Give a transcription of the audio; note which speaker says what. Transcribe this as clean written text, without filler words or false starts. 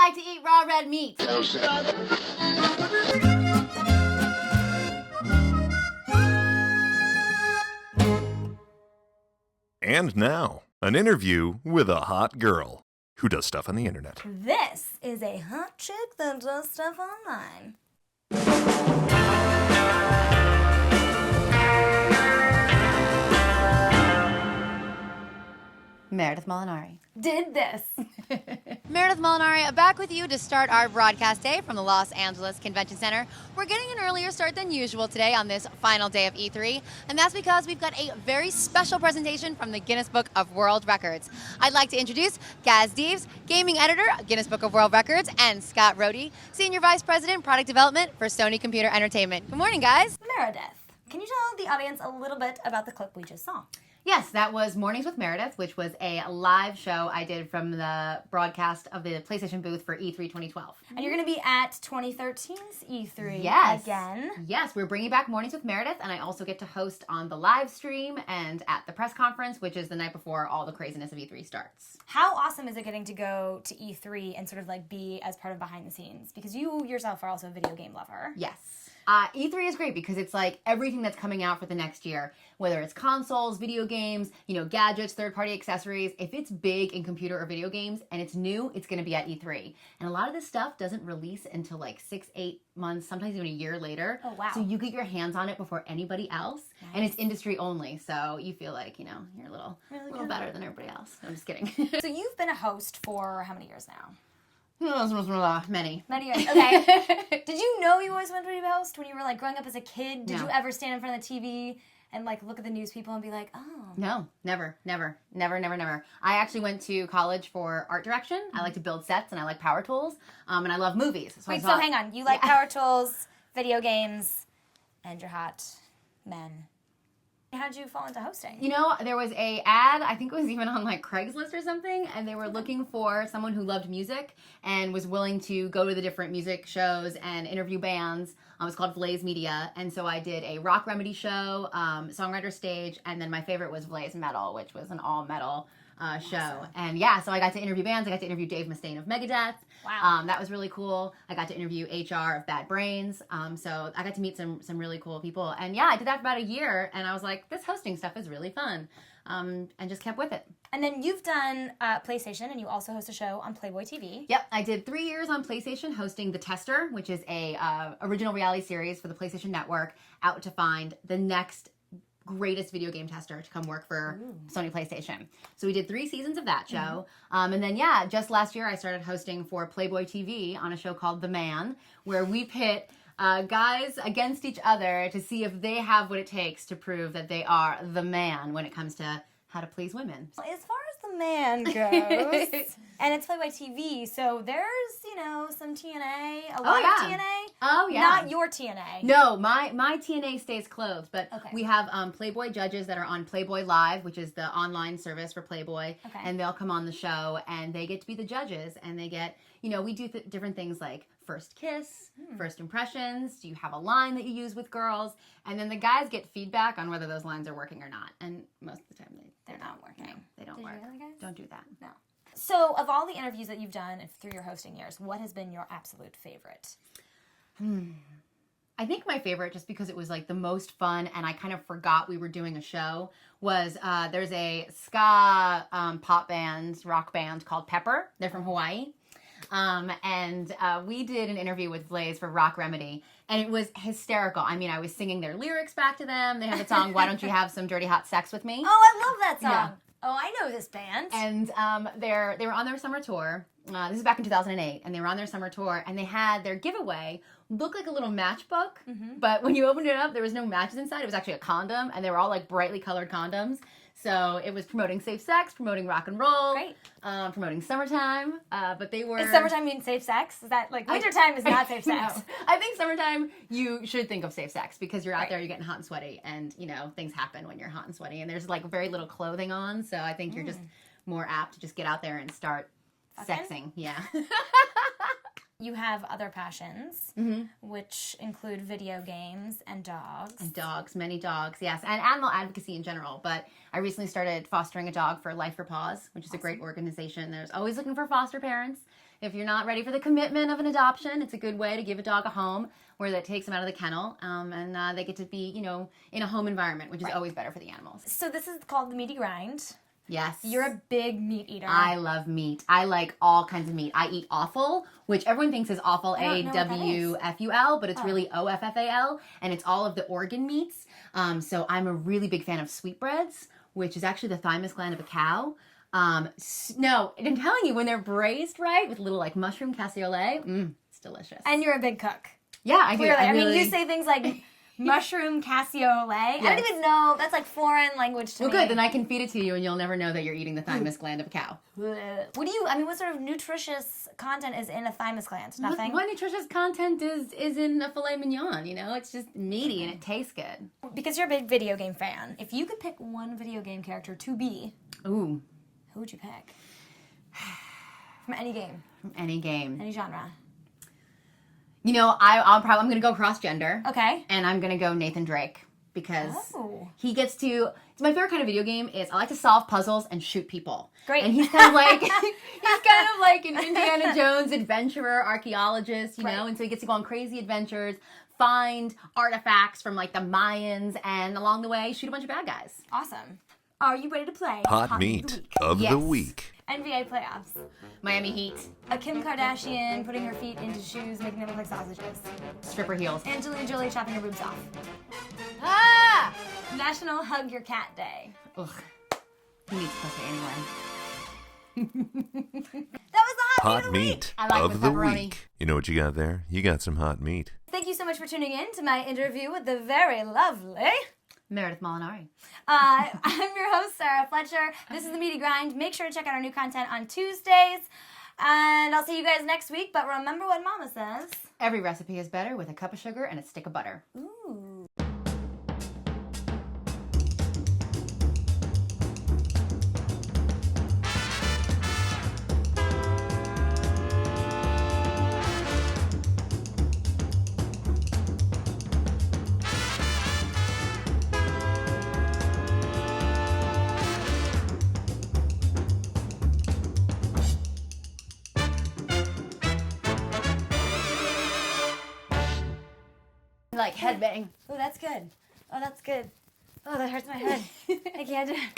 Speaker 1: like to eat raw red meat.
Speaker 2: And now, an interview with a hot girl who does stuff on the internet.
Speaker 3: This is a hot chick that does stuff online.
Speaker 1: Meredith Molinari.
Speaker 3: Did this.
Speaker 1: Meredith Molinari, back with you to start our broadcast day from the Los Angeles Convention Center. We're getting an earlier start than usual today on this final day of E3, and that's because we've got a very special presentation from the Guinness Book of World Records. I'd like to introduce Gaz Deves, Gaming Editor, Guinness Book of World Records, and Scott Rohde, Senior Vice President, Product Development for Sony Computer Entertainment. Good morning, guys.
Speaker 3: Meredith, can you tell the audience a little bit about the clip we just saw?
Speaker 1: Yes, that was Mornings with Meredith, which was a live show I did from the broadcast of the PlayStation booth for E3 2012.
Speaker 3: And you're going to be at 2013's E3 again.
Speaker 1: Yes, we're bringing back Mornings with Meredith, and I also get to host on the live stream and at the press conference, which is the night before all the craziness of E3 starts.
Speaker 3: How awesome is it getting to go to E3 and sort of like be as part of behind the scenes? Because you yourself are also a video game lover.
Speaker 1: Yes. E3 is great because it's like everything that's coming out for the next year, whether it's consoles, video games, gadgets, third-party accessories. If it's big in computer or video games and it's new, it's going to be at E3. And a lot of this stuff doesn't release until like 6-8 months, sometimes even a year later.
Speaker 3: Oh, wow.
Speaker 1: So you get your hands on it before anybody else. Nice. And it's industry only, so you feel like, you're a little better than everybody else. I'm just kidding.
Speaker 3: So you've been a host for how many years now?
Speaker 1: Many.
Speaker 3: Many years. Okay. Did you know you always wanted to be a host when you were like growing up as a kid? Did
Speaker 1: No.
Speaker 3: you ever stand in front of the TV and like look at the news people and be like, oh?
Speaker 1: No, never. I actually went to college for art direction. Mm-hmm. I like to build sets and I like power tools. And I love movies. So
Speaker 3: Wait, so hang on. You like power tools, video games, and you're hot men. How'd you fall into hosting?
Speaker 1: There was a ad, I think it was even on like Craigslist or something, and they were looking for someone who loved music and was willing to go to the different music shows and interview bands. It was called Blaze Media, and so I did a rock remedy show, songwriter stage, and then my favorite was Blaze Metal, which was an all-metal show.
Speaker 3: Awesome.
Speaker 1: And yeah, so I got to interview bands. I got to interview Dave Mustaine of Megadeth.
Speaker 3: Wow.
Speaker 1: That was really cool. I got to interview HR of Bad Brains. So I got to meet some really cool people. And yeah, I did that for about a year, and I was like, this hosting stuff is really fun. And just kept with it.
Speaker 3: And then you've done PlayStation, and you also host a show on Playboy TV.
Speaker 1: Yep, I did 3 years on PlayStation hosting The Tester, which is a original reality series for the PlayStation Network, out to find the next greatest video game tester to come work for Sony PlayStation. So we did 3 seasons of that show. And then, just last year I started hosting for Playboy TV on a show called The Man, where we pit guys against each other to see if they have what it takes to prove that they are the man when it comes to how to please women.
Speaker 3: As far as the man goes, and it's Playboy TV, so there's, some TNA, a lot of TNA.
Speaker 1: Oh, yeah.
Speaker 3: Not your TNA.
Speaker 1: No, my TNA stays clothed, but
Speaker 3: Okay.
Speaker 1: we have Playboy judges that are on Playboy Live, which is the online service for Playboy,
Speaker 3: Okay.
Speaker 1: and they'll come on the show, and they get to be the judges, and they get, we do different things like first kiss, first impressions, do you have a line that you use with girls, and then the guys get feedback on whether those lines are working or not, and most of the time they're not working. No, they don't work.
Speaker 3: Did you really, guys?
Speaker 1: Don't do that.
Speaker 3: No. So, of all the interviews that you've done through your hosting years, what has been your absolute favorite?
Speaker 1: I think my favorite, just because it was like the most fun and I kind of forgot we were doing a show, was there's a ska pop band, rock band called Pepper. They're from Hawaii. And we did an interview with Blaze for Rock Remedy, and it was hysterical. I mean, I was singing their lyrics back to them. They have a song, Why Don't You Have Some Dirty Hot Sex With Me?
Speaker 3: Oh, I love that song.
Speaker 1: Yeah.
Speaker 3: Oh, I know this band.
Speaker 1: And they were on their summer tour. This is back in 2008, and they were on their summer tour, and they had their giveaway look like a little matchbook, but when you opened it up, there was no matches inside. It was actually a condom, and they were all like brightly colored condoms. So it was promoting safe sex, promoting rock and roll,
Speaker 3: Great.
Speaker 1: Promoting summertime, but they were...
Speaker 3: Is summertime mean safe sex? Is that like wintertime is not safe sex?
Speaker 1: No. I think summertime you should think of safe sex because you're out there, you're getting hot and sweaty, and things happen when you're hot and sweaty, and there's like very little clothing on, so I think you're just more apt to just get out there and start sexing. Yeah.
Speaker 3: You have other passions, which include video games and dogs.
Speaker 1: And dogs, many dogs, yes. And animal advocacy in general. But I recently started fostering a dog for Life for Paws, which is a great organization. There's always looking for foster parents. If you're not ready for the commitment of an adoption, it's a good way to give a dog a home where that takes them out of the kennel, and they get to be, in a home environment, which is always better for the animals.
Speaker 3: So this is called the Meaty Grind.
Speaker 1: Yes.
Speaker 3: You're a big meat eater.
Speaker 1: I love meat. I like all kinds of meat. I eat offal, which everyone thinks is offal,
Speaker 3: I don't know what that is.
Speaker 1: AWFUL, but it's really OFFAL, and it's all of the organ meats. So I'm a really big fan of sweetbreads, which is actually the thymus gland of a cow. No, I'm telling you, when they're braised right with little like mushroom cassoulet, it's delicious.
Speaker 3: And you're a big cook.
Speaker 1: Yeah, I do.
Speaker 3: Clearly. I mean,
Speaker 1: really...
Speaker 3: you say things like mushroom cassoulet. I don't even know. That's like foreign language to me.
Speaker 1: Well, good. Then I can feed it to you, and you'll never know that you're eating the thymus gland of a cow.
Speaker 3: What sort of nutritious content is in a thymus gland? Nothing?
Speaker 1: What nutritious content is in a filet mignon, It's just meaty and it tastes good.
Speaker 3: Because you're a big video game fan, if you could pick one video game character to be,
Speaker 1: Ooh.
Speaker 3: who would you pick? From any game.
Speaker 1: From any game.
Speaker 3: Any genre.
Speaker 1: I'm going to go cross-gender.
Speaker 3: Okay.
Speaker 1: And I'm going to go Nathan Drake. Because he gets to... My favorite kind of video game is I like to solve puzzles and shoot people.
Speaker 3: Great.
Speaker 1: And he's kind of like... an Indiana Jones adventurer, archaeologist,
Speaker 3: Right.
Speaker 1: And so he gets to go on crazy adventures, find artifacts from, the Mayans, and along the way, shoot a bunch of bad guys.
Speaker 3: Awesome. Are you ready to play
Speaker 2: Hot meat of
Speaker 1: Yes.
Speaker 2: the week.
Speaker 3: NBA playoffs.
Speaker 1: Miami Heat.
Speaker 3: A Kim Kardashian putting her feet into shoes, making them look like sausages.
Speaker 1: Stripper heels.
Speaker 3: Angelina Jolie chopping her boobs off.
Speaker 1: Ah!
Speaker 3: National Hug Your Cat Day.
Speaker 1: Ugh. He needs pussy anyway.
Speaker 3: That was the
Speaker 2: Hot meat
Speaker 1: I like
Speaker 2: of
Speaker 1: with
Speaker 2: the
Speaker 1: pepperoni.
Speaker 2: week. You know what you got there? You got some hot meat.
Speaker 3: Thank you so much for tuning in to my interview with the very lovely...
Speaker 1: Meredith Molinari.
Speaker 3: I'm your host, Sarah Fletcher. This is the Meaty Grind. Make sure to check out our new content on Tuesdays. And I'll see you guys next week. But remember what Mama says.
Speaker 1: Every recipe is better with a cup of sugar and a stick of butter.
Speaker 3: Ooh.
Speaker 1: Like headbang.
Speaker 3: Oh, that's good. Oh, that's good. Oh, that hurts my head. I can't do it.